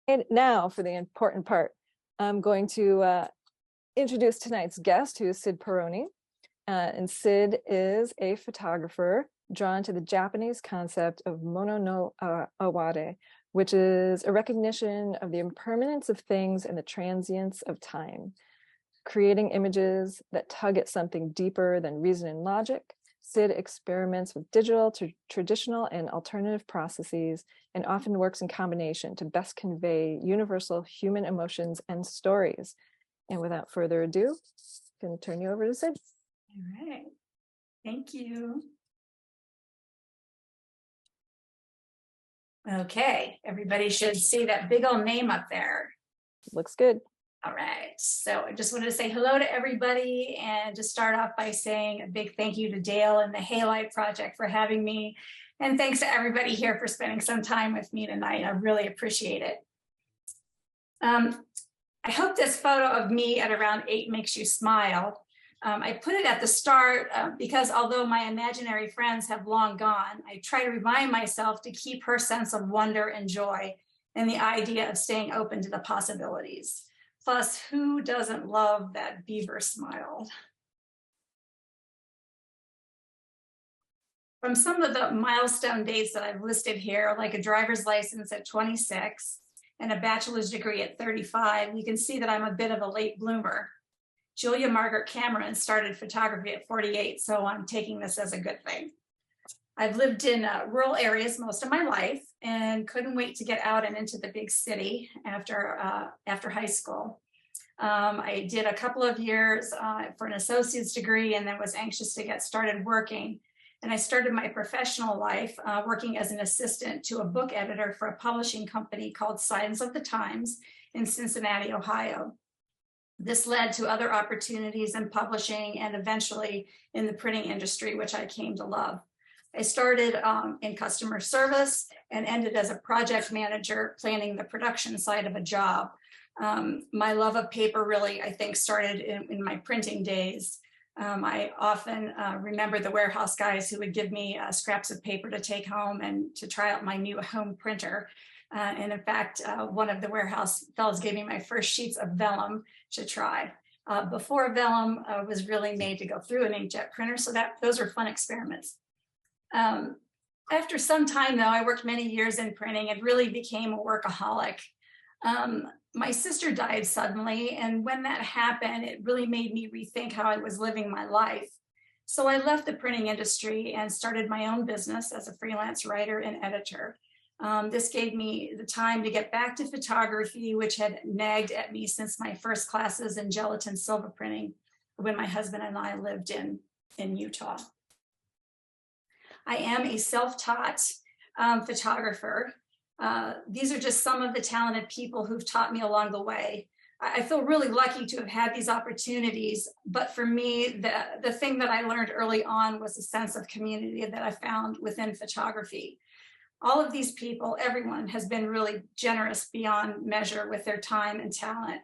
And now for the important part. I'm going to introduce tonight's guest, who is Cyd Peroni. And Cyd is a photographer drawn to the Japanese concept of mono no aware, which is a recognition of the impermanence of things and the transience of time. Creating images that tug at something deeper than reason and logic, Cyd experiments with digital, traditional, and alternative processes, and often works in combination to best convey universal human emotions and stories. And without further ado, I'm going to turn you over to Cyd. All right. Thank you. Okay, everybody should see that big old name up there. Looks good. All right, so I just wanted to say hello to everybody and just start off by saying a big thank you to Dale and the Halide Project for having me. And thanks to everybody here for spending some time with me tonight. I really appreciate it. I hope this photo of me at around 8 makes you smile. I put it at the start because although my imaginary friends have long gone, I try to remind myself to keep her sense of wonder and joy and the idea of staying open to the possibilities. Plus, who doesn't love that beaver smile? From some of the milestone dates that I've listed here, like a driver's license at 26 and a bachelor's degree at 35, you can see that I'm a bit of a late bloomer. Julia Margaret Cameron started photography at 48, so I'm taking this as a good thing. I've lived in rural areas most of my life and couldn't wait to get out and into the big city after high school. I did a couple of years for an associate's degree and then was anxious to get started working. And I started my professional life working as an assistant to a book editor for a publishing company called Signs of the Times in Cincinnati, Ohio. This led to other opportunities in publishing and eventually in the printing industry, which I came to love. I started in customer service and ended as a project manager planning the production side of a job. My love of paper really, I think, started in my printing days. I often remember the warehouse guys who would give me scraps of paper to take home and to try out my new home printer. And in fact, one of the warehouse fellows gave me my first sheets of vellum to try. Before vellum was really made to go through an inkjet printer, so those are fun experiments. After some time, though, I worked many years in printing and really became a workaholic. My sister died suddenly, and when that happened, it really made me rethink how I was living my life. So I left the printing industry and started my own business as a freelance writer and editor. This gave me the time to get back to photography, which had nagged at me since my first classes in gelatin silver printing when my husband and I lived in Utah. I am a self-taught photographer. These are just some of the talented people who've taught me along the way. I feel really lucky to have had these opportunities, but for me, the thing that I learned early on was a sense of community that I found within photography. All of these people, everyone has been really generous beyond measure with their time and talent.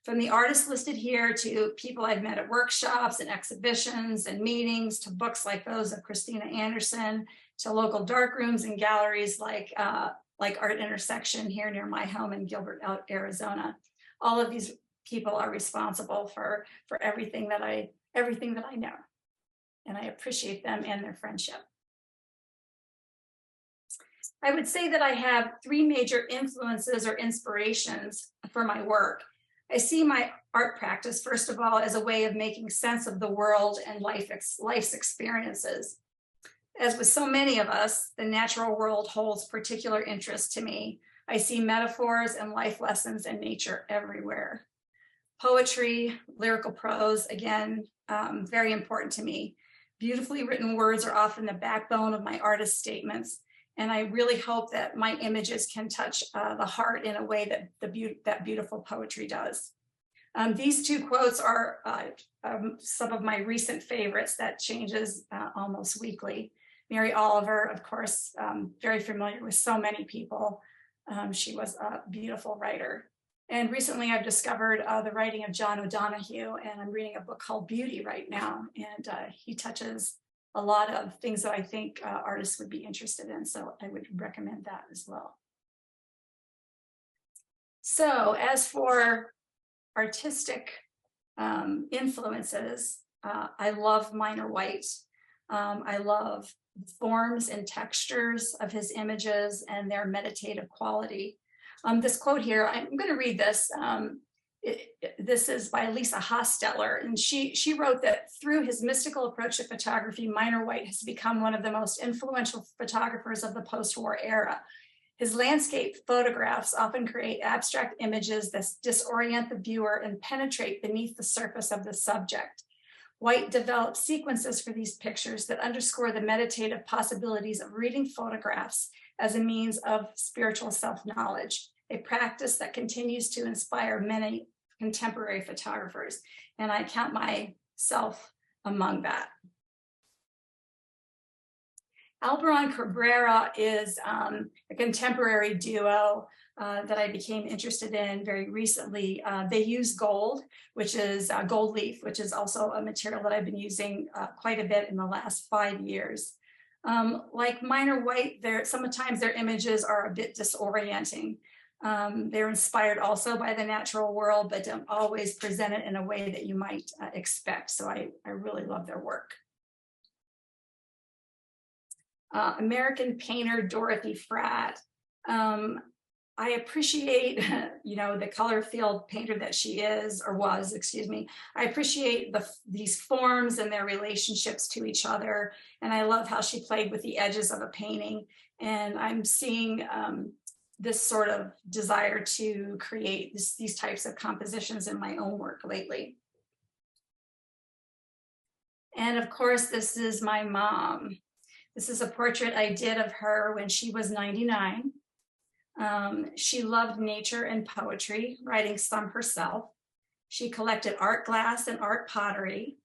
From the artists listed here to people I've met at workshops and exhibitions and meetings, to books like those of Christina Anderson, to local darkrooms and galleries like Art Intersection here near my home in Gilbert, Arizona. All of these people are responsible for everything that I know, and I appreciate them and their friendship. I would say that I have 3 major influences or inspirations for my work. I see my art practice, first of all, as a way of making sense of the world and life's experiences. As with so many of us, the natural world holds particular interest to me. I see metaphors and life lessons in nature everywhere. Poetry, lyrical prose, again, very important to me. Beautifully written words are often the backbone of my artist statements, and I really hope that my images can touch the heart in a way that beautiful poetry does. These 2 quotes are some of my recent favorites that changes almost weekly. Mary Oliver, of course, very familiar with so many people. She was a beautiful writer. And recently I've discovered the writing of John O'Donohue, and I'm reading a book called Beauty right now. And he touches a lot of things that I think artists would be interested in. So I would recommend that as well. So as for artistic influences, I love Minor White. I love the forms and textures of his images and their meditative quality. This quote here, I'm going to read this. This is by Lisa Hosteller, and she wrote that through his mystical approach to photography, Minor White has become one of the most influential photographers of the post-war era. His landscape photographs often create abstract images that disorient the viewer and penetrate beneath the surface of the subject. White developed sequences for these pictures that underscore the meditative possibilities of reading photographs as a means of spiritual self-knowledge, a practice that continues to inspire many contemporary photographers, and I count myself among that. Alberon Cabrera is a contemporary duo that I became interested in very recently. They use gold, which is gold leaf, which is also a material that I've been using quite a bit in the last 5 years. Like Minor White, sometimes their images are a bit disorienting. They're inspired also by the natural world, but don't always present it in a way that you might expect. So I really love their work. American painter Dorothy Fratt. I appreciate, the color field painter that she is, or was, excuse me. I appreciate these forms and their relationships to each other. And I love how she played with the edges of a painting. And I'm seeing this sort of desire to create these types of compositions in my own work lately. And of course, this is my mom. This is a portrait I did of her when she was 99. She loved nature and poetry, writing some herself. She collected art glass and art pottery.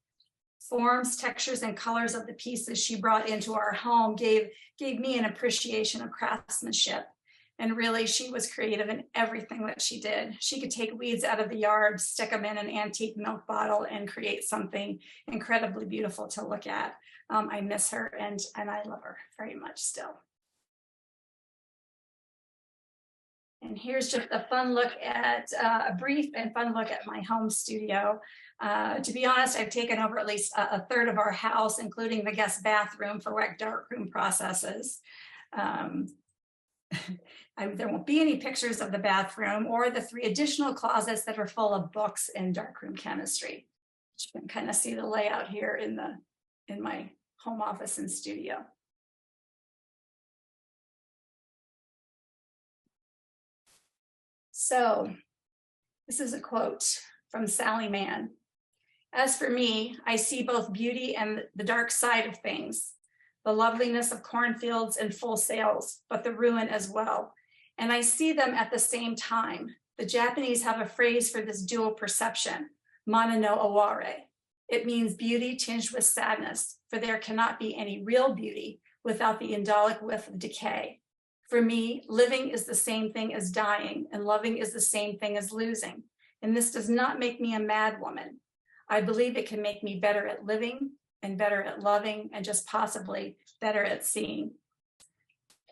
Forms, textures, and colors of the pieces she brought into our home gave me an appreciation of craftsmanship. And really, she was creative in everything that she did. She could take weeds out of the yard, stick them in an antique milk bottle, and create something incredibly beautiful to look at. I miss her, and I love her very much still. And here's just a fun look at, a brief and fun look at my home studio. To be honest, I've taken over at least a third of our house, including the guest bathroom for wet darkroom processes. There won't be any pictures of the bathroom or the 3 additional closets that are full of books and darkroom chemistry. You can kind of see the layout here in my home office and studio. So this is a quote from Sally Mann. As for me, I see both beauty and the dark side of things, the loveliness of cornfields and full sails, but the ruin as well. And I see them at the same time. The Japanese have a phrase for this dual perception, mana no aware. It means beauty tinged with sadness, for there cannot be any real beauty without the indolic whiff of decay. For me, living is the same thing as dying, and loving is the same thing as losing. And this does not make me a mad woman. I believe it can make me better at living and better at loving and just possibly better at seeing.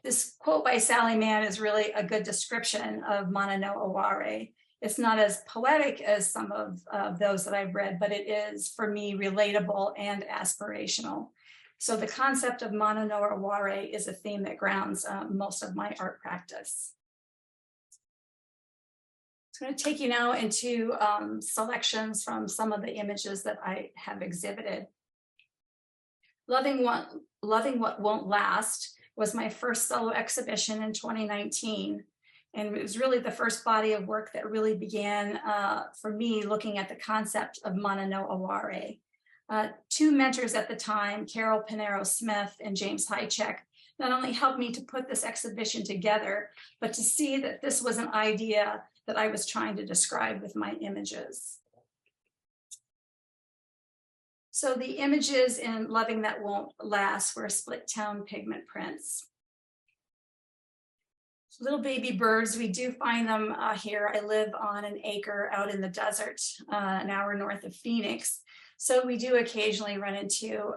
This quote by Sally Mann is really a good description of mana no aware. It's not as poetic as some of those that I've read, but it is, for me, relatable and aspirational. So the concept of mana no aware is a theme that grounds most of my art practice. I'm going to take you now into selections from some of the images that I have exhibited. Loving What Won't Last was my first solo exhibition in 2019. And it was really the first body of work that really began for me looking at the concept of mana no aware. 2 mentors at the time, Carol Pinero Smith and James Hychek, not only helped me to put this exhibition together, but to see that this was an idea that I was trying to describe with my images. So the images in Loving That Won't Last were split tone pigment prints. Little baby birds, we do find them here. I live on an acre out in the desert, an hour north of Phoenix. So we do occasionally run into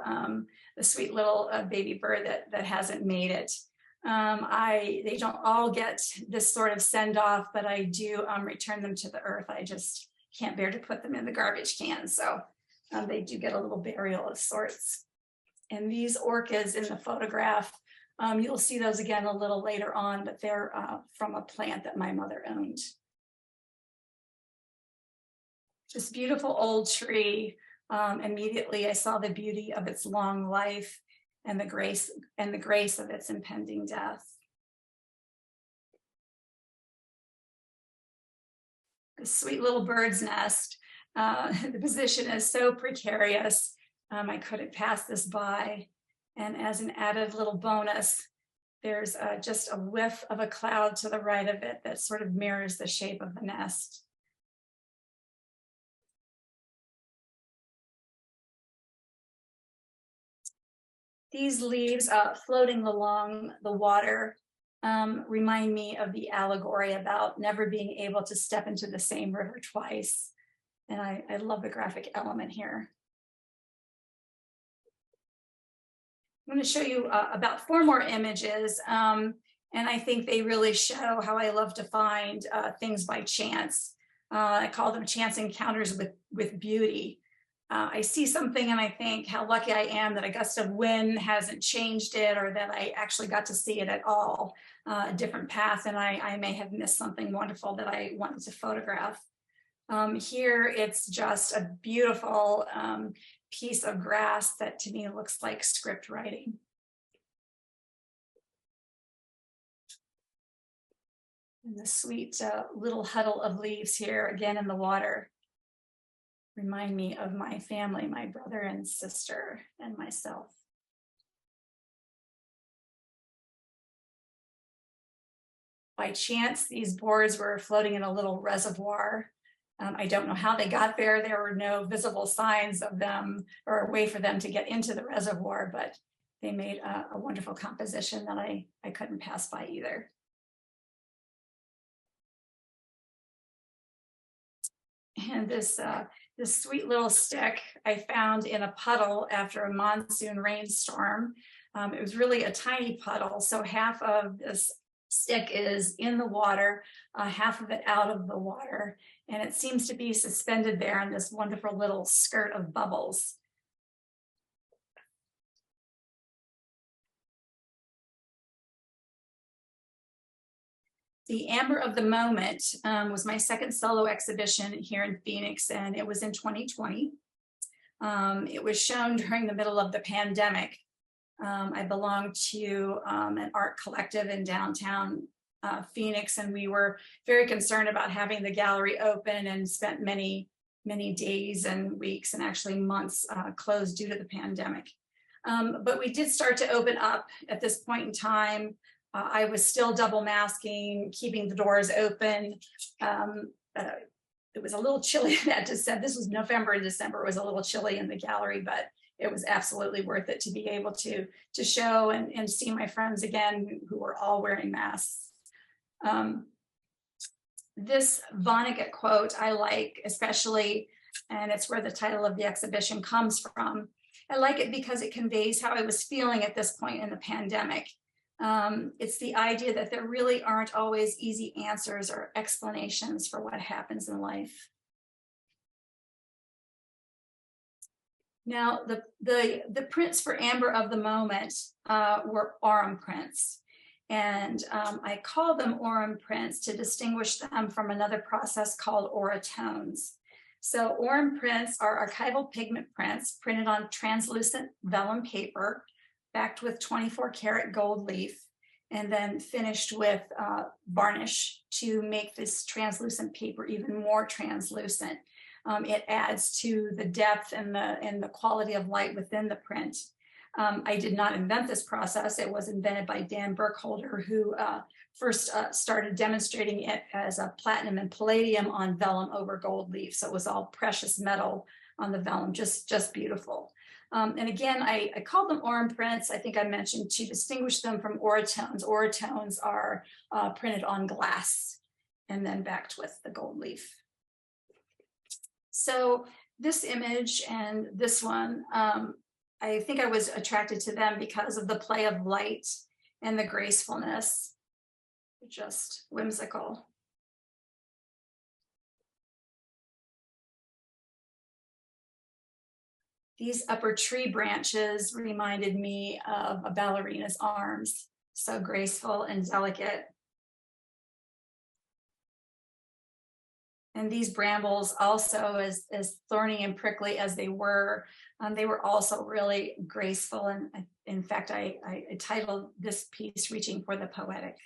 the sweet little baby bird that hasn't made it. They don't all get this sort of send off, but I do return them to the earth. I just can't bear to put them in the garbage can. So they do get a little burial of sorts. And these orchids in the photograph, you'll see those again a little later on, but they're from a plant that my mother owned. This beautiful old tree, immediately I saw the beauty of its long life and the grace of its impending death. A sweet little bird's nest. The position is so precarious. I couldn't pass this by. And as an added little bonus, there's just a whiff of a cloud to the right of it that sort of mirrors the shape of the nest. These leaves floating along the water remind me of the allegory about never being able to step into the same river twice. And I love the graphic element here. I'm going to show you about 4 more images. And I think they really show how I love to find things by chance. I call them chance encounters with beauty. I see something and I think how lucky I am that a gust of wind hasn't changed it, or that I actually got to see it at all, a different path, and I may have missed something wonderful that I wanted to photograph. Here it's just a beautiful piece of grass that to me looks like script writing. And the sweet little huddle of leaves here again in the water remind me of my family, my brother and sister and myself. By chance, these boards were floating in a little reservoir. I don't know how they got there. There were no visible signs of them or a way for them to get into the reservoir, but they made a wonderful composition that I couldn't pass by either. And this sweet little stick I found in a puddle after a monsoon rainstorm. It was really a tiny puddle, so half of this stick is in the water, half of it out of the water, and it seems to be suspended there in this wonderful little skirt of bubbles. The Amber of the Moment was my second solo exhibition here in Phoenix, and it was in 2020. It was shown during the middle of the pandemic. I belong to an art collective in downtown Phoenix, and we were very concerned about having the gallery open and spent many days and weeks and actually months closed due to the pandemic. But we did start to open up at this point in time. I was still double masking, keeping the doors open. It was a little chilly that December. This was November and December. It was a little chilly in the gallery, but it was absolutely worth it to be able to show and see my friends again who were all wearing masks. This Vonnegut quote I like especially, and it's where the title of the exhibition comes from. I like it because it conveys how I was feeling at this point in the pandemic. It's the idea that there really aren't always easy answers or explanations for what happens in life. Now, the prints for Amber of the Moment were aurum prints. And I call them aurum prints to distinguish them from another process called auratones. So aurum prints are archival pigment prints printed on translucent vellum paper, backed with 24-karat gold leaf, and then finished with varnish to make this translucent paper even more translucent. It adds to the depth and the quality of light within the print. I did not invent this process. It was invented by Dan Burkholder, who first started demonstrating it as a platinum and palladium on vellum over gold leaf. So it was all precious metal on the vellum, just beautiful. And again, I call them aurum prints. I think I mentioned to distinguish them from auratones. Auratones are printed on glass and then backed with the gold leaf. So this image and this one, I think I was attracted to them because of the play of light and the gracefulness. Just whimsical. These upper tree branches reminded me of a ballerina's arms, so graceful and delicate. And these brambles also, as thorny and prickly as they were also really graceful. And in fact, I titled this piece Reaching for the Poetic.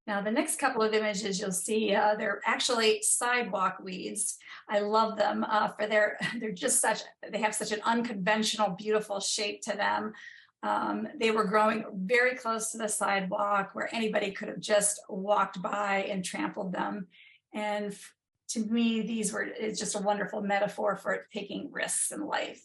Now, the next couple of images you'll see, they're actually sidewalk weeds. I love them for they're just they have such an unconventional, beautiful shape to them. They were growing very close to the sidewalk where anybody could have just walked by and trampled them. And to me, it's just a wonderful metaphor for taking risks in life.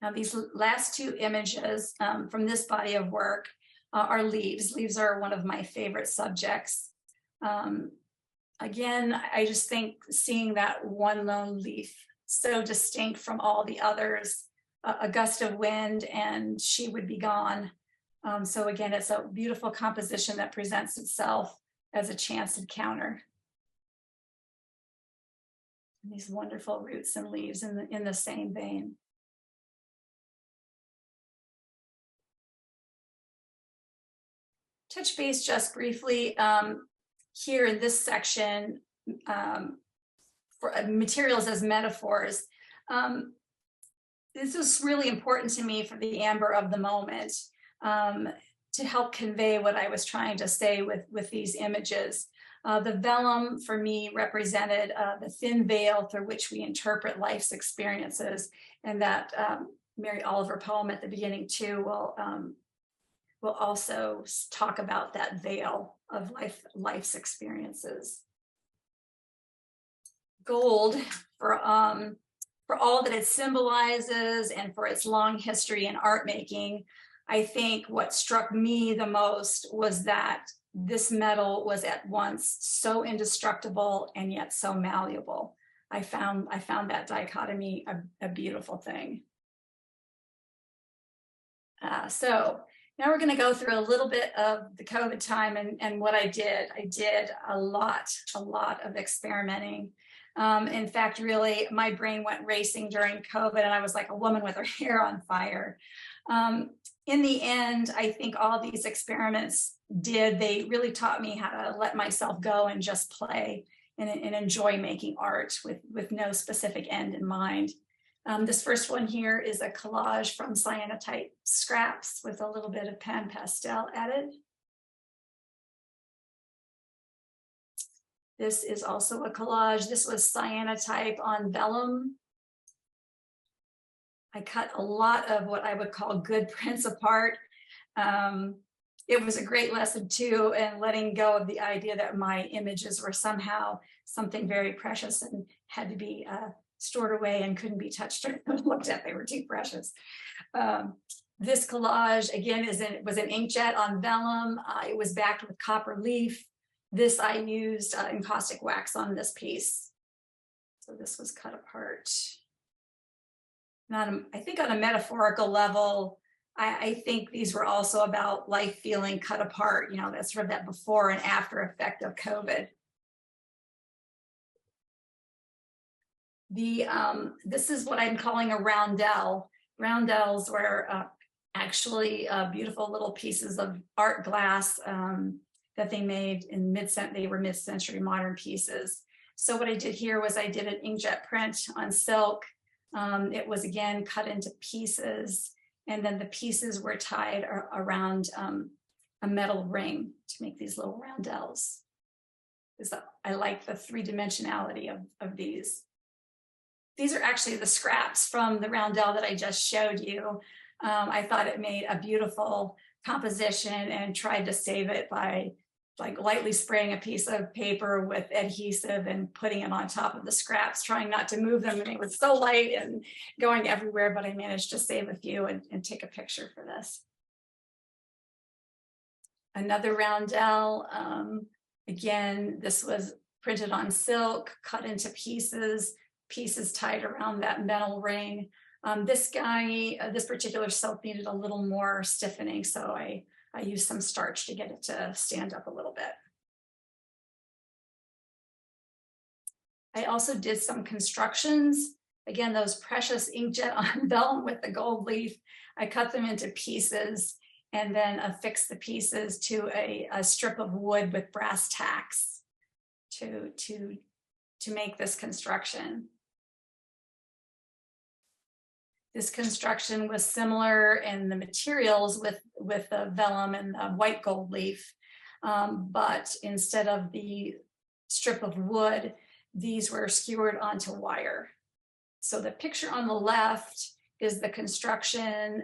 Now, these last two images from this body of work are leaves. Leaves are one of my favorite subjects. Again, I just think seeing that one lone leaf so distinct from all the others, a gust of wind and she would be gone. So again, it's a beautiful composition that presents itself as a chance encounter. And these wonderful roots and leaves in the same vein. Touch base just briefly here in this section for materials as metaphors. This is really important to me for the amber of the moment to help convey what I was trying to say with these images. The vellum for me represented the thin veil through which we interpret life's experiences, and that Mary Oliver poem at the beginning too will also talk about that veil of life's experiences. Gold, for all that it symbolizes and for its long history in art making, I think what struck me the most was that this metal was at once so indestructible and yet so malleable. I found that dichotomy a beautiful thing. So now we're going to go through a little bit of the COVID time and what I did. I did a lot of experimenting. In fact, really, my brain went racing during COVID and I was like a woman with her hair on fire. In the end, I think all these experiments they really taught me how to let myself go and just play and enjoy making art with no specific end in mind. This first one here is a collage from cyanotype scraps with a little bit of pan pastel added. This is also a collage. This was cyanotype on vellum. I cut a lot of what I would call good prints apart. It was a great lesson too in letting go of the idea that my images were somehow something very precious and had to be stored away and couldn't be touched or looked at. They were too precious. This collage, again, was an inkjet on vellum. It was backed with copper leaf. This I used encaustic wax on this piece. So this was cut apart. I think on a metaphorical level, I think these were also about life feeling cut apart, that's sort of that before and after effect of COVID. This is what I'm calling a roundel. Roundels were actually beautiful little pieces of art glass that they made in mid-century modern pieces. So what I did here was I did an inkjet print on silk. It was again cut into pieces, and then the pieces were tied around a metal ring to make these little roundels. I like the three-dimensionality of these. These are actually the scraps from the roundel that I just showed you. I thought it made a beautiful composition and tried to save it by lightly spraying a piece of paper with adhesive and putting it on top of the scraps, trying not to move them. And it was so light and going everywhere, but I managed to save a few and take a picture for this. Another roundel. Again, this was printed on silk, cut into pieces, pieces tied around that metal ring. This particular silk needed a little more stiffening, so I used some starch to get it to stand up a little bit. I also did some constructions. Again, those precious inkjet on vellum with the gold leaf. I cut them into pieces and then affixed the pieces to a strip of wood with brass tacks to make this construction. This construction was similar in the materials with the vellum and the white gold leaf, but instead of the strip of wood, these were skewered onto wire. So the picture on the left is the construction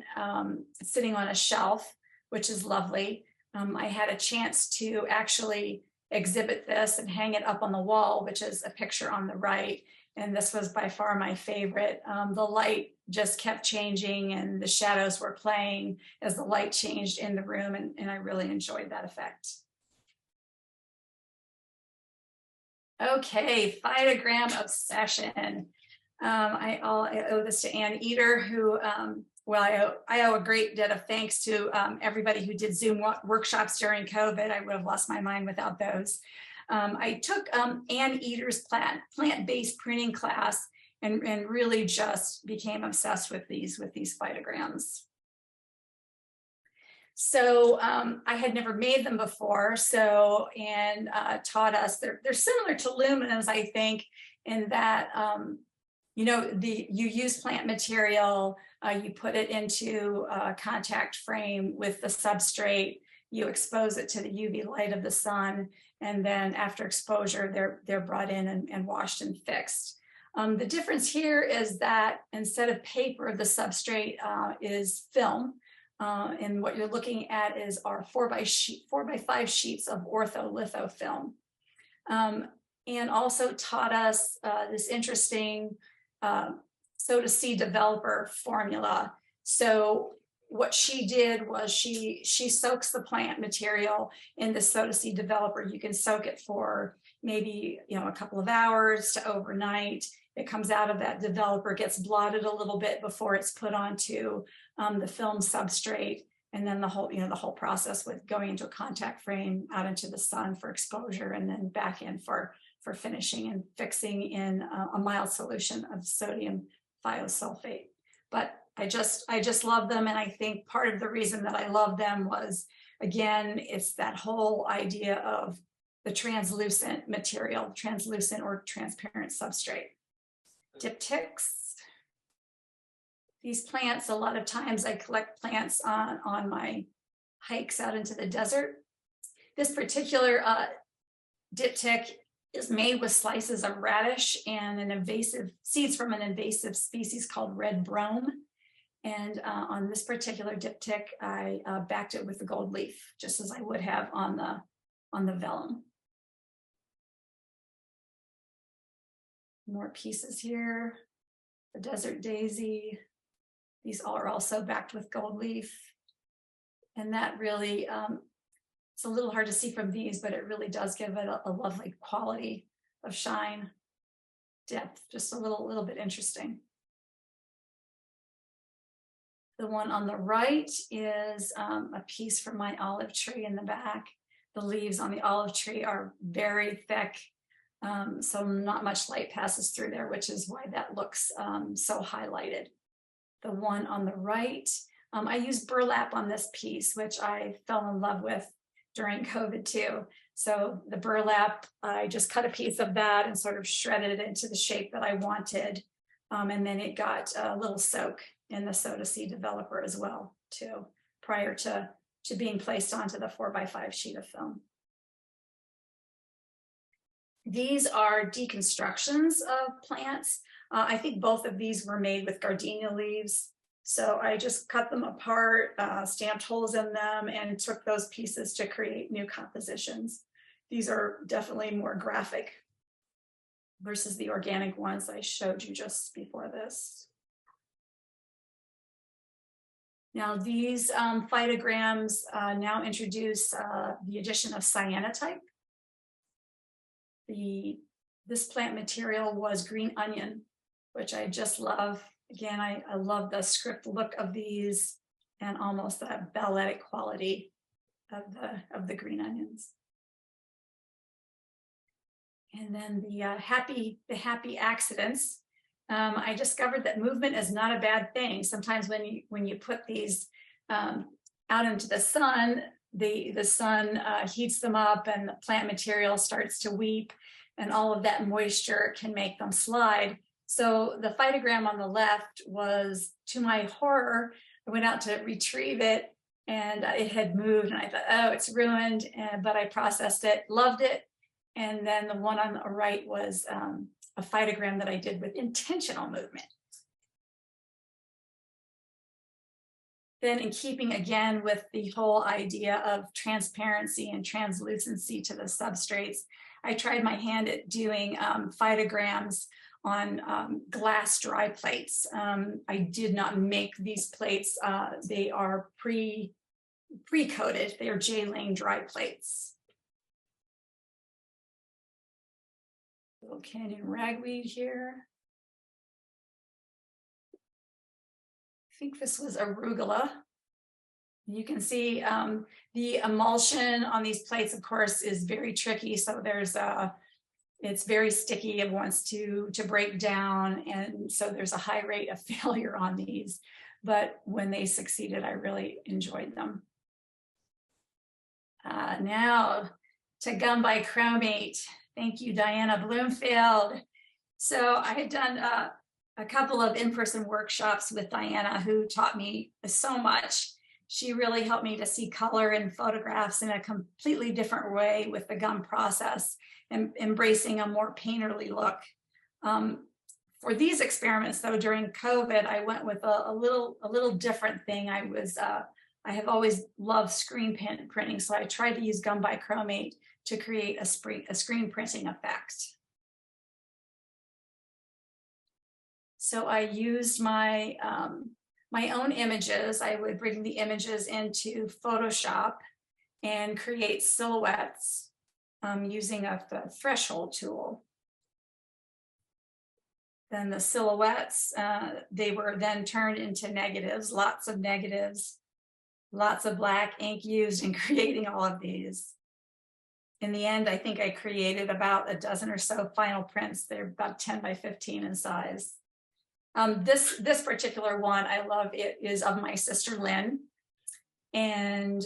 sitting on a shelf, which is lovely. I had a chance to actually exhibit this and hang it up on the wall, which is a picture on the right. And this was by far my favorite. The light just kept changing and the shadows were playing as the light changed in the room, and I really enjoyed that effect. Okay, phytogram obsession. I owe this to Ann Eater, who, well, I owe a great debt of thanks to everybody who did Zoom workshops during COVID. I would have lost my mind without those. I took Ann Eater's plant-based printing class and really just became obsessed with these phytograms. So I had never made them before. So Ann taught us, they're similar to luminas, I think, in that you know, you use plant material, you put it into a contact frame with the substrate, you expose it to the UV light of the sun, and then after exposure, they're brought in and washed and fixed. The difference here is that instead of paper, the substrate is film. And what you're looking at is our 4x5 sheets of ortholitho film. And also taught us this interesting Cyd developer formula. So what she did was she soaks the plant material in the Cyd developer. You can soak it for maybe a couple of hours to overnight. It comes out of that developer, gets blotted a little bit before it's put onto the film substrate, and then the whole process with going into a contact frame, out into the sun for exposure, and then back in for finishing and fixing in a mild solution of sodium thiosulfate. But I just love them, and I think part of the reason that I love them was, again, it's that whole idea of the translucent material, translucent or transparent substrate. Diptychs. These plants, a lot of times I collect plants on my hikes out into the desert. This particular diptych is made with slices of radish and seeds from an invasive species called red brome. And on this particular diptych, I backed it with the gold leaf, just as I would have on the vellum. More pieces here. The desert daisy. These are also backed with gold leaf. And that really, it's a little hard to see from these, but it really does give it a lovely quality of shine, depth, just a little bit interesting. The one on the right is a piece from my olive tree in the back. The leaves on the olive tree are very thick, so not much light passes through there, which is why that looks so highlighted. The one on the right, I used burlap on this piece, which I fell in love with during COVID too. So the burlap, I just cut a piece of that and sort of shredded it into the shape that I wanted. And then it got a little soak in the Cyd developer as well too, prior to being placed onto the 4x5 sheet of film. These are deconstructions of plants. I think both of these were made with gardenia leaves. So I just cut them apart, stamped holes in them, and took those pieces to create new compositions. These are definitely more graphic versus the organic ones I showed you just before this. Now these phytograms now introduce the addition of cyanotype. this plant material was green onion, which I just love. Again, I love the script look of these and almost that balletic quality of the green onions. And then the happy accidents. I discovered that movement is not a bad thing. Sometimes when you put these out into the sun heats them up and the plant material starts to weep, and all of that moisture can make them slide. So the phytogram on the left was, to my horror, I went out to retrieve it and it had moved, and I thought, oh, it's ruined, but I processed it, loved it. And then the one on the right was a phytogram that I did with intentional movement. Then, in keeping again with the whole idea of transparency and translucency to the substrates, I tried my hand at doing phytograms on glass dry plates. I did not make these plates. They are pre-coated. They are J-Lane dry plates. Little canyon ragweed here. I think this was arugula. You can see the emulsion on these plates, of course, is very tricky. So it's very sticky. It wants to break down. And so there's a high rate of failure on these. But when they succeeded, I really enjoyed them. Now to gum bichromate. Thank you, Diana Bloomfield. So I had done a couple of in-person workshops with Diana, who taught me so much. She really helped me to see color in photographs in a completely different way with the gum process and embracing a more painterly look. For these experiments, though, during COVID, I went with a little different thing. I have always loved screen printing, so I tried to use gum bichromate to create a screen printing effect. So I used my own images. I would bring the images into Photoshop and create silhouettes using the threshold tool. Then the silhouettes, they were then turned into negatives, lots of black ink used in creating all of these. In the end, I think I created about a dozen or so final prints. They're about 10 by 15 in size. This particular one, I love. It is of my sister Lynn. And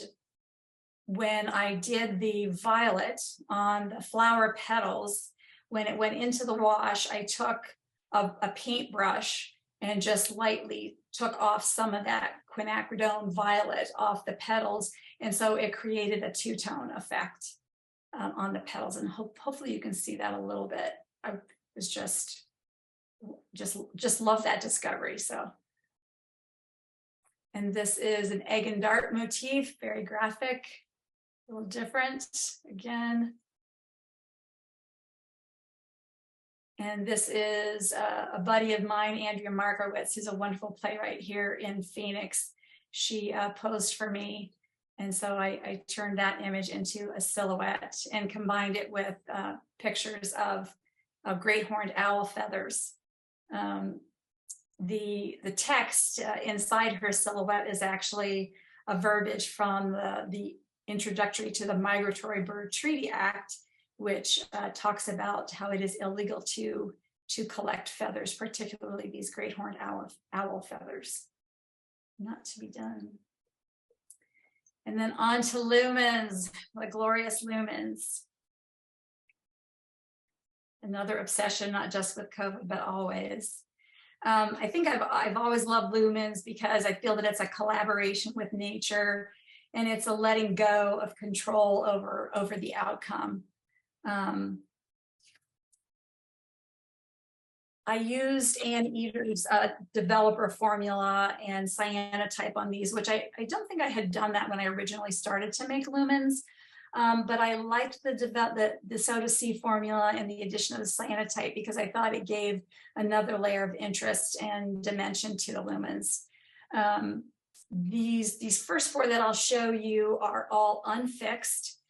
when I did the violet on the flower petals, when it went into the wash, I took a paintbrush and just lightly took off some of that quinacridone violet off the petals. And so it created a two-tone effect on the petals. And hopefully you can see that a little bit. I was just love that discovery. So, and this is an egg and dart motif, very graphic, a little different again. And this is a buddy of mine, Andrea Markowitz, who's a wonderful playwright here in Phoenix. She posed for me. And so I turned that image into a silhouette and combined it with pictures of great horned owl feathers. The text inside her silhouette is actually a verbiage from the introductory to the Migratory Bird Treaty Act, which talks about how it is illegal to collect feathers, particularly these great horned owl feathers. Not to be done. And then on to lumens, the glorious lumens. Another obsession, not just with COVID, but always. I think I've always loved lumens because I feel that it's a collaboration with nature, and it's a letting go of control over the outcome. I used Ann Eater's developer formula and cyanotype on these, which I don't think I had done that when I originally started to make lumens, but I liked the Soda C formula and the addition of the cyanotype because I thought it gave another layer of interest and dimension to the lumens. These first four that I'll show you are all unfixed.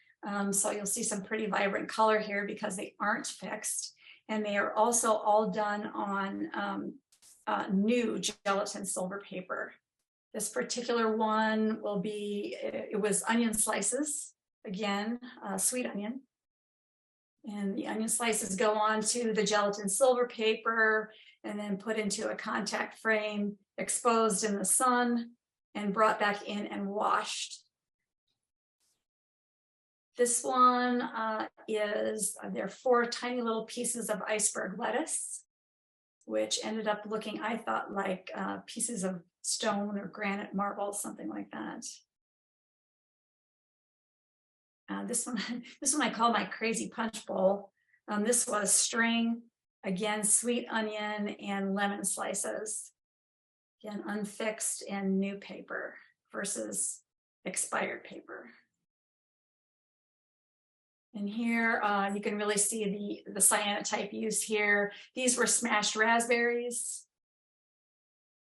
So you'll see some pretty vibrant color here because they aren't fixed. And they are also all done on new gelatin silver paper. This particular one will be, it was onion slices, again, sweet onion. And the onion slices go on to the gelatin silver paper and then put into a contact frame, exposed in the sun, and brought back in and washed. This one there are 4 tiny little pieces of iceberg lettuce, which ended up looking, I thought, like pieces of stone or granite marble, something like that. This one I call my crazy punch bowl. This was string, again, sweet onion and lemon slices. Again, unfixed and new paper versus expired paper. And here you can really see the cyanotype used here. These were smashed raspberries,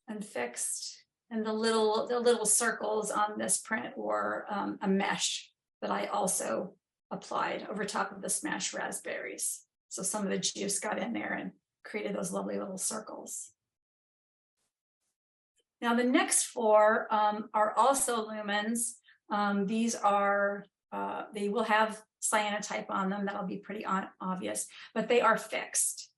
unfixed, and the little circles on this print were a mesh that I also applied over top of the smashed raspberries. So some of the juice got in there and created those lovely little circles. Now the next 4 are also lumens. These are, they will have cyanotype on them. That'll be pretty obvious, but they are fixed.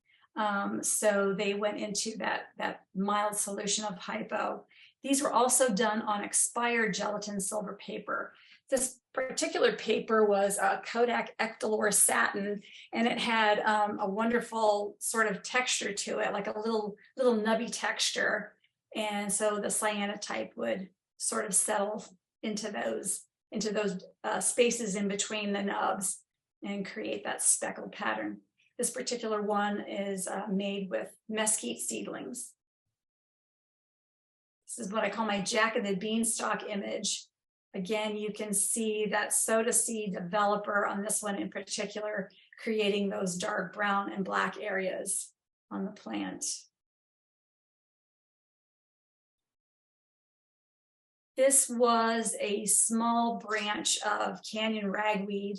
So they went into that mild solution of hypo. These were also done on expired gelatin silver paper. This particular paper was a Kodak Ectalor satin, and it had a wonderful sort of texture to it, like a little nubby texture. And so the cyanotype would sort of settle into those spaces in between the nubs and create that speckled pattern. This particular one is made with mesquite seedlings. This is what I call my Jack and the Beanstalk image. Again, you can see that soda seed developer on this one in particular, creating those dark brown and black areas on the plant. This was a small branch of canyon ragweed,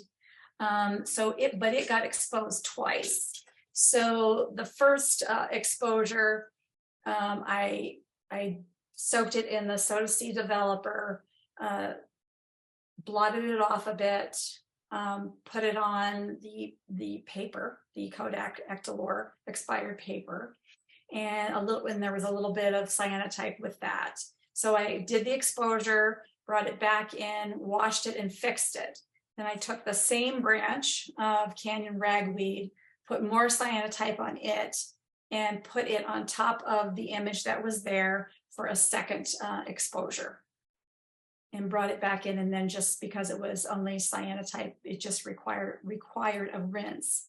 but it got exposed twice. So the first exposure, I soaked it in the soda seed developer, blotted it off a bit, put it on the paper, the Kodak Ectalor expired paper, and there was a little bit of cyanotype with that. So I did the exposure, brought it back in, washed it, and fixed it. Then I took the same branch of canyon ragweed, put more cyanotype on it, and put it on top of the image that was there for a second exposure. And brought it back in, and then just because it was only cyanotype, it just required a rinse.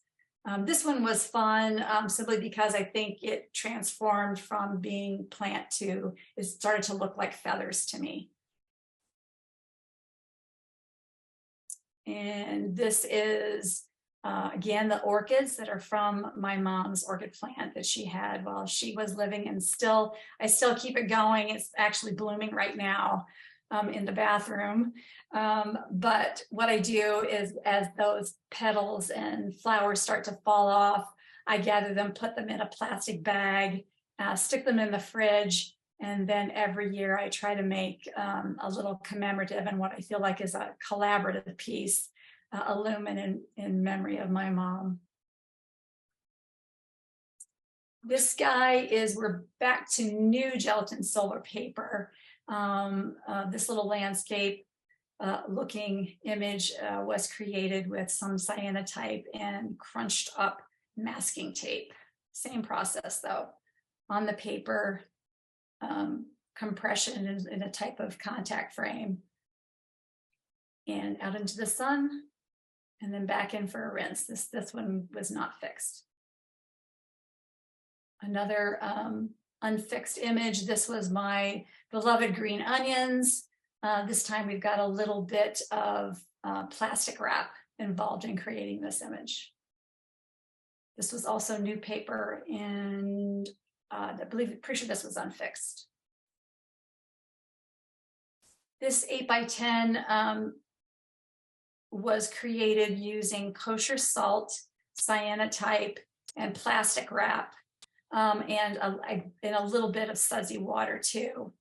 This one was fun simply because I think it transformed from being plant to, it started to look like feathers to me. And this is, again, the orchids that are from my mom's orchid plant that she had while she was living, and I still keep it going. It's actually blooming right now in the bathroom. But what I do is, as those petals and flowers start to fall off, I gather them, put them in a plastic bag, stick them in the fridge, and then every year I try to make a little commemorative and what I feel like is a collaborative piece, a lumen in memory of my mom. This guy is, we're back to new gelatin silver paper. This little landscape looking image was created with some cyanotype and crunched up masking tape. Same process though, on the paper, compression in a type of contact frame, and out into the sun, and then back in for a rinse. This one was not fixed. Another unfixed image. This was my beloved green onions. This time we've got a little bit of plastic wrap involved in creating this image. This was also new paper, and pretty sure this was unfixed. This 8x10 was created using kosher salt, cyanotype, and plastic wrap, and a little bit of sudsy water too.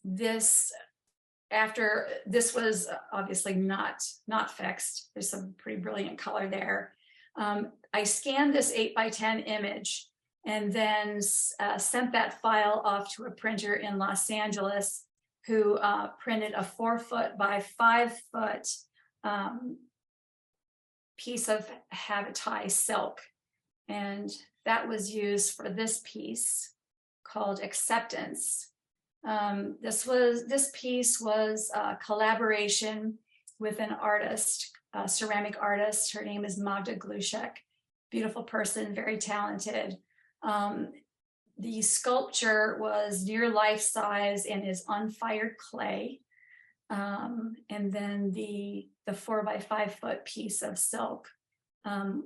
This was obviously not fixed. There's some pretty brilliant color there. I scanned this 8x10 image and then sent that file off to a printer in Los Angeles who printed a 4-foot by 5-foot piece of Habitai silk. And that was used for this piece called Acceptance. This piece was a collaboration with an artist, a ceramic artist. Her name is Magda Gluszek. Beautiful person, very talented. The sculpture was near life size and is unfired clay. And then the 4-by-5-foot piece of silk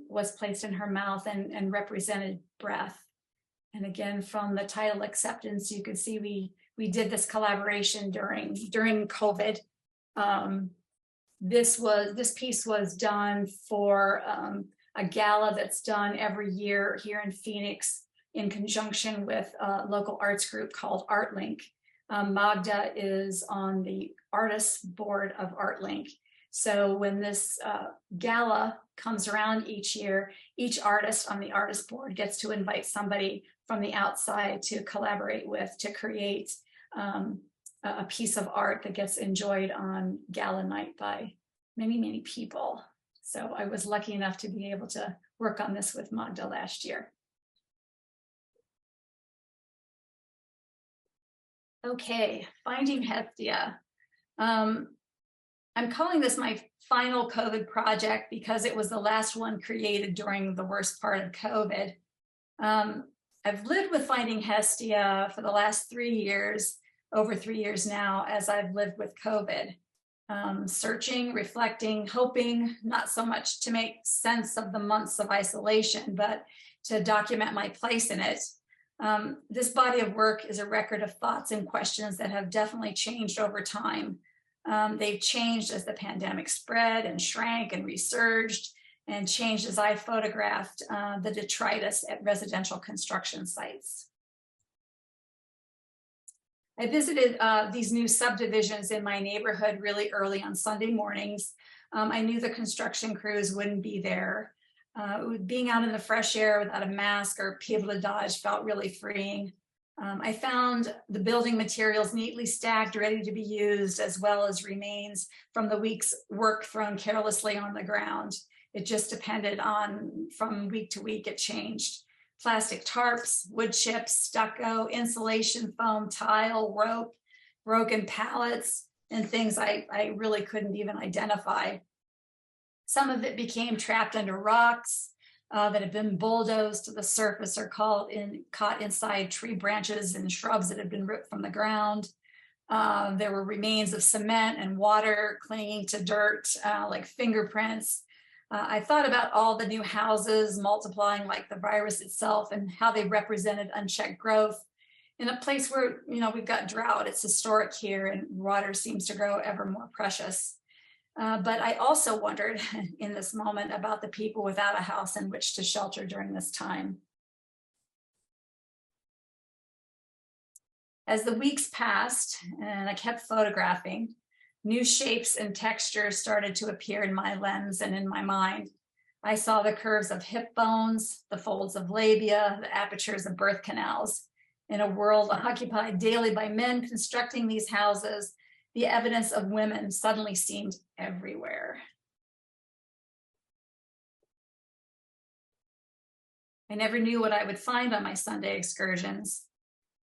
was placed in her mouth and represented breath. And again, from the title Acceptance, you could see we did this collaboration during COVID. This piece was done for a gala that's done every year here in Phoenix in conjunction with a local arts group called ArtLink. Magda is on the artists board of ArtLink. So when this gala comes around each year, each artist on the artist board gets to invite somebody from the outside to collaborate with to create a piece of art that gets enjoyed on gala night by many, many people. So I was lucky enough to be able to work on this with Magda last year. Okay, Finding Hestia. I'm calling this my final COVID project because it was the last one created during the worst part of COVID. I've lived with Finding Hestia for the last 3 years, over 3 years now, as I've lived with COVID. Searching, reflecting, hoping, not so much to make sense of the months of isolation, but to document my place in it. This body of work is a record of thoughts and questions that have definitely changed over time. They've changed as the pandemic spread and shrank and resurged, and changed as I photographed the detritus at residential construction sites. I visited these new subdivisions in my neighborhood really early on Sunday mornings. I knew the construction crews wouldn't be there. Being out in the fresh air without a mask or people to dodge felt really freeing. I found the building materials neatly stacked, ready to be used, as well as remains from the week's work thrown carelessly on the ground. It just depended on, from week to week, it changed. Plastic tarps, wood chips, stucco, insulation foam, tile, rope, broken pallets, and things I really couldn't even identify. Some of it became trapped under rocks that had been bulldozed to the surface or caught inside tree branches and shrubs that had been ripped from the ground. There were remains of cement and water clinging to dirt like fingerprints. I thought about all the new houses multiplying like the virus itself and how they represented unchecked growth in a place where, we've got drought. It's historic here and water seems to grow ever more precious. But I also wondered in this moment about the people without a house in which to shelter during this time. As the weeks passed and I kept photographing, new shapes and textures started to appear in my lens and in my mind. I saw the curves of hip bones, the folds of labia, the apertures of birth canals. In a world occupied daily by men constructing these houses, the evidence of women suddenly seemed everywhere. I never knew what I would find on my Sunday excursions.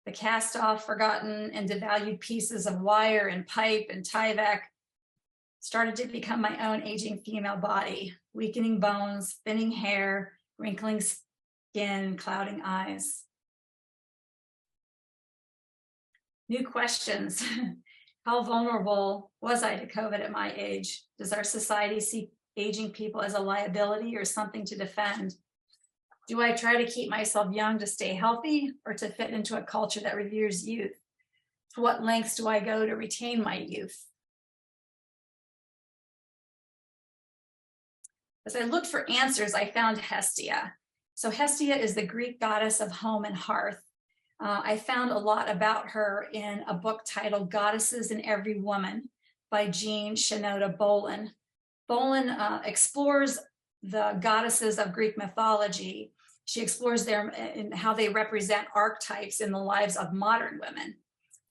The cast-off, forgotten, and devalued pieces of wire and pipe and Tyvek started to become my own aging female body, weakening bones, thinning hair, wrinkling skin, clouding eyes. New questions. How vulnerable was I to COVID at my age? Does our society see aging people as a liability or something to defend? Do I try to keep myself young to stay healthy or to fit into a culture that reveres youth? To what lengths do I go to retain my youth? As I looked for answers, I found Hestia. So Hestia is the Greek goddess of home and hearth. I found a lot about her in a book titled Goddesses in Every Woman by Jean Shinoda Bolin. Bolin explores the goddesses of Greek mythology. She explores their and how they represent archetypes in the lives of modern women.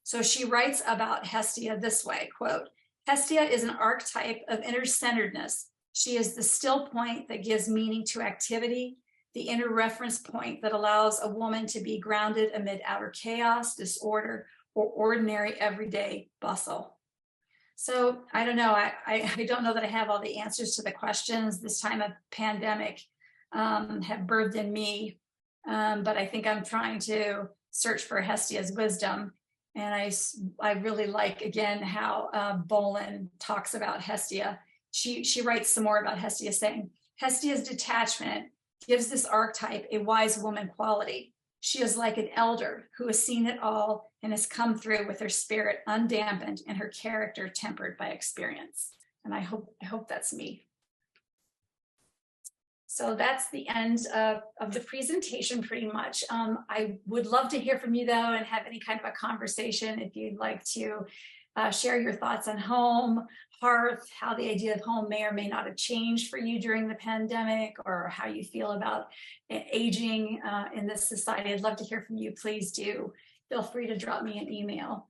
So she writes about Hestia this way, quote, Hestia is an archetype of inner-centeredness. She is the still point that gives meaning to activity, the inner reference point that allows a woman to be grounded amid outer chaos, disorder, or ordinary everyday bustle. So I don't know. I don't know that I have all the answers to the questions. This time of pandemic have birthed in me, but I think I'm trying to search for Hestia's wisdom. And I really like, again, how Bolin talks about Hestia. She writes some more about Hestia, saying, Hestia's detachment gives this archetype a wise woman quality. She is like an elder who has seen it all and has come through with her spirit undampened and her character tempered by experience. And I hope that's me. So that's the end of the presentation pretty much. I would love to hear from you though and have any kind of a conversation if you'd like to share your thoughts on home, hearth, how the idea of home may or may not have changed for you during the pandemic, or how you feel about aging in this society. I'd love to hear from you. Please do. Feel free to drop me an email.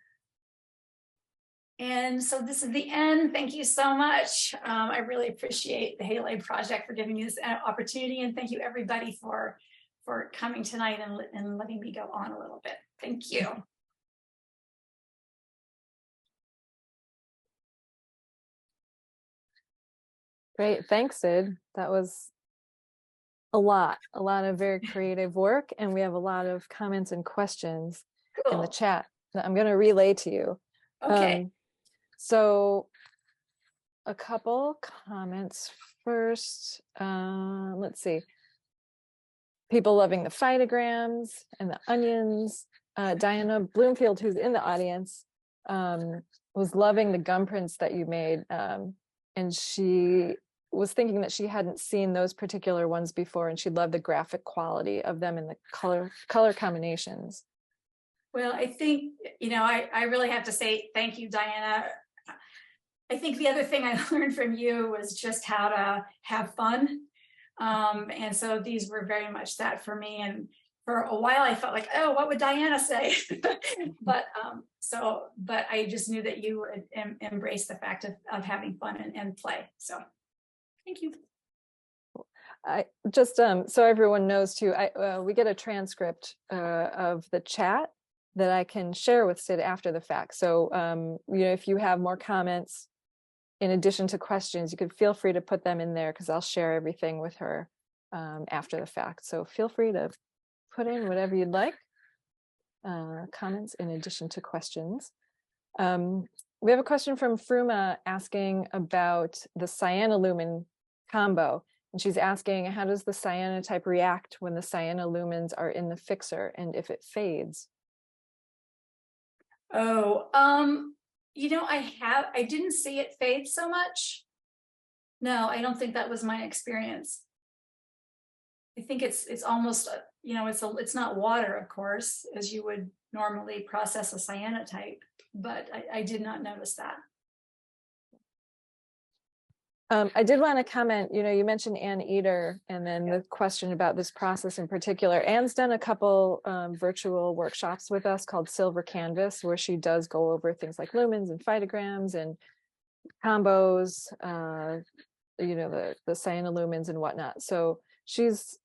And so this is the end. Thank you so much. I really appreciate the Halide Project for giving me this opportunity. And thank you everybody for coming tonight and letting me go on a little bit. Thank you. Great. Thanks, Cyd. That was a lot of very creative work. And we have a lot of comments and questions in the chat that I'm going to relay to you. Okay. So a couple comments first. Let's see. People loving the phytograms and the onions. Diana Bloomfield, who's in the audience, was loving the gum prints that you made. And she was thinking that she hadn't seen those particular ones before, and she loved the graphic quality of them and the color combinations. Well, I think, I really have to say thank you, Diana. I think the other thing I learned from you was just how to have fun. And so these were very much that for me. And for a while I felt like, oh, what would Diana say? but I just knew that you would embrace the fact of having fun and play. So thank you. I just so everyone knows too, we get a transcript of the chat that I can share with Cyd after the fact. So if you have more comments in addition to questions, you could feel free to put them in there, because I'll share everything with her after the fact. So feel free to put in whatever you'd like, comments in addition to questions. We have a question from Fruma asking about the cyanolumen combo. And she's asking, how does the cyanotype react when the cyanolumens are in the fixer, and if it fades? Oh, I didn't see it fade so much. No, I don't think that was my experience. I think it's almost, it's not water, of course, as you would normally process a cyanotype, but I did not notice that. I did want to comment, you mentioned Ann Eder, and then the question about this process in particular. Ann's done a couple virtual workshops with us called Silver Canvas, where she does go over things like lumens and phytograms and combos, the cyanolumens and whatnot. So she's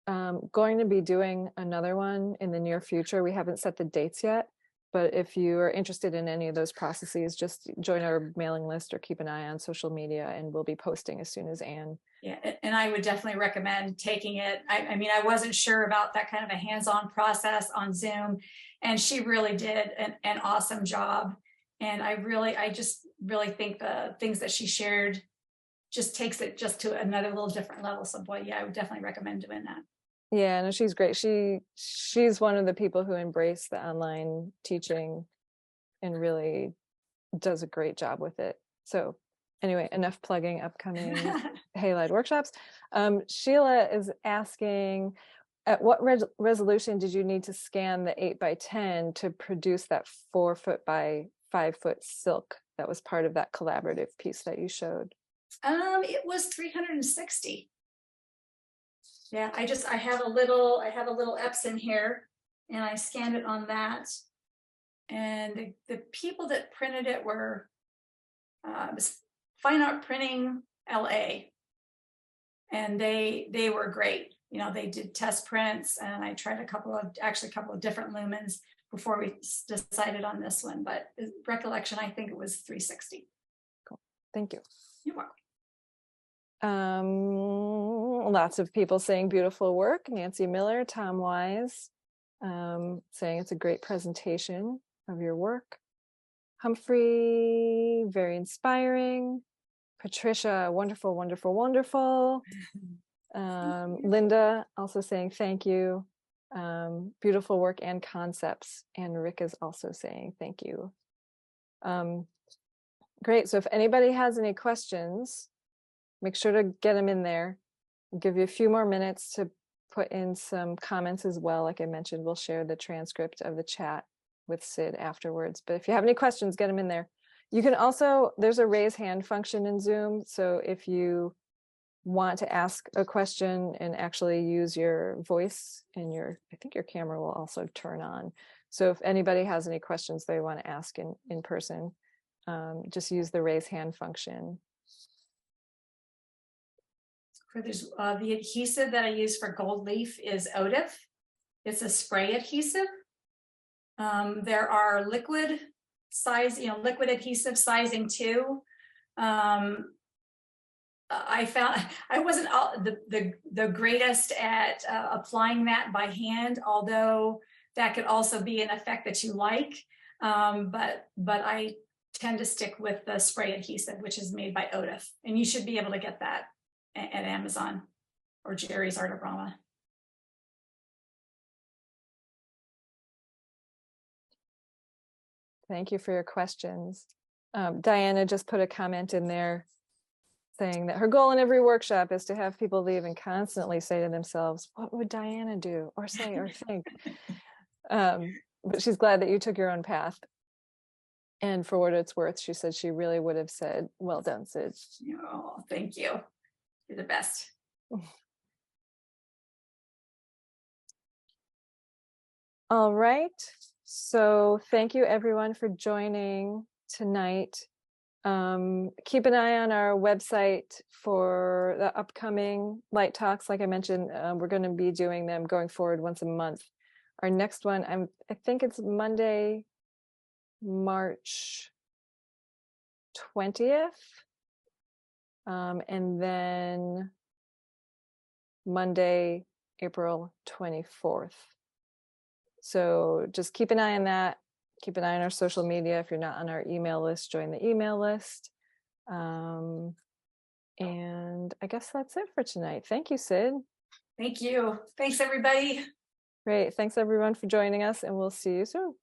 going to be doing another one in the near future. We haven't set the dates yet, but if you are interested in any of those processes, just join our mailing list or keep an eye on social media, and we'll be posting as soon as Ann. Yeah, and I would definitely recommend taking it. I wasn't sure about that kind of a hands-on process on Zoom, and she really did an awesome job. And I just really think the things that she shared just takes it just to another little different level. So boy, yeah, I would definitely recommend doing that. Yeah, no, she's great. She's one of the people who embrace the online teaching and really does a great job with it. So anyway, enough plugging upcoming halide workshops. Sheila is asking, at what resolution did you need to scan the 8x10 to produce that 4 foot by 5 foot silk that was part of that collaborative piece that you showed? It was 360. Yeah, I have a little Epson here, and I scanned it on that. And the people that printed it were Fine Art Printing LA, and they were great. You know, they did test prints, and I tried a couple of different lumens before we decided on this one. But recollection, I think it was 360. Cool. Thank you. You're welcome. Lots of people saying beautiful work. Nancy Miller, Tom Wise, saying it's a great presentation of your work. Humphrey, very inspiring. Patricia, wonderful, wonderful, wonderful. Linda also saying thank you. Beautiful work and concepts. And Rick is also saying thank you. Great. So if anybody has any questions, make sure to get them in there. I'll give you a few more minutes to put in some comments as well. Like I mentioned, we'll share the transcript of the chat with Cyd afterwards. But if you have any questions, get them in there. You can also, there's a raise hand function in Zoom. So if you want to ask a question and actually use your voice and I think your camera will also turn on. So if anybody has any questions they want to ask in person, just use the raise hand function. There's the adhesive that I use for gold leaf is ODIF. It's a spray adhesive. There are liquid adhesive sizing too. I found I wasn't the greatest at applying that by hand, although that could also be an effect that you like. But I tend to stick with the spray adhesive, which is made by ODIF, and you should be able to get that at Amazon or Jerry's Artorama. Thank you for your questions. Diana just put a comment in there saying that her goal in every workshop is to have people leave and constantly say to themselves, what would Diana do or say or think? But she's glad that you took your own path. And for what it's worth, she said she really would have said, well done, Cyd. Oh, thank you. You're the best. All right. So thank you everyone for joining tonight. Keep an eye on our website for the upcoming light talks. Like I mentioned, we're going to be doing them going forward once a month. Our next one, I think it's Monday, March 20th. And then Monday, April 24th. So just keep an eye on that. Keep an eye on our social media. If you're not on our email list, join the email list. And I guess that's it for tonight. Thank you, Cyd. Thank you. Thanks, everybody. Great. Thanks, everyone, for joining us, and we'll see you soon.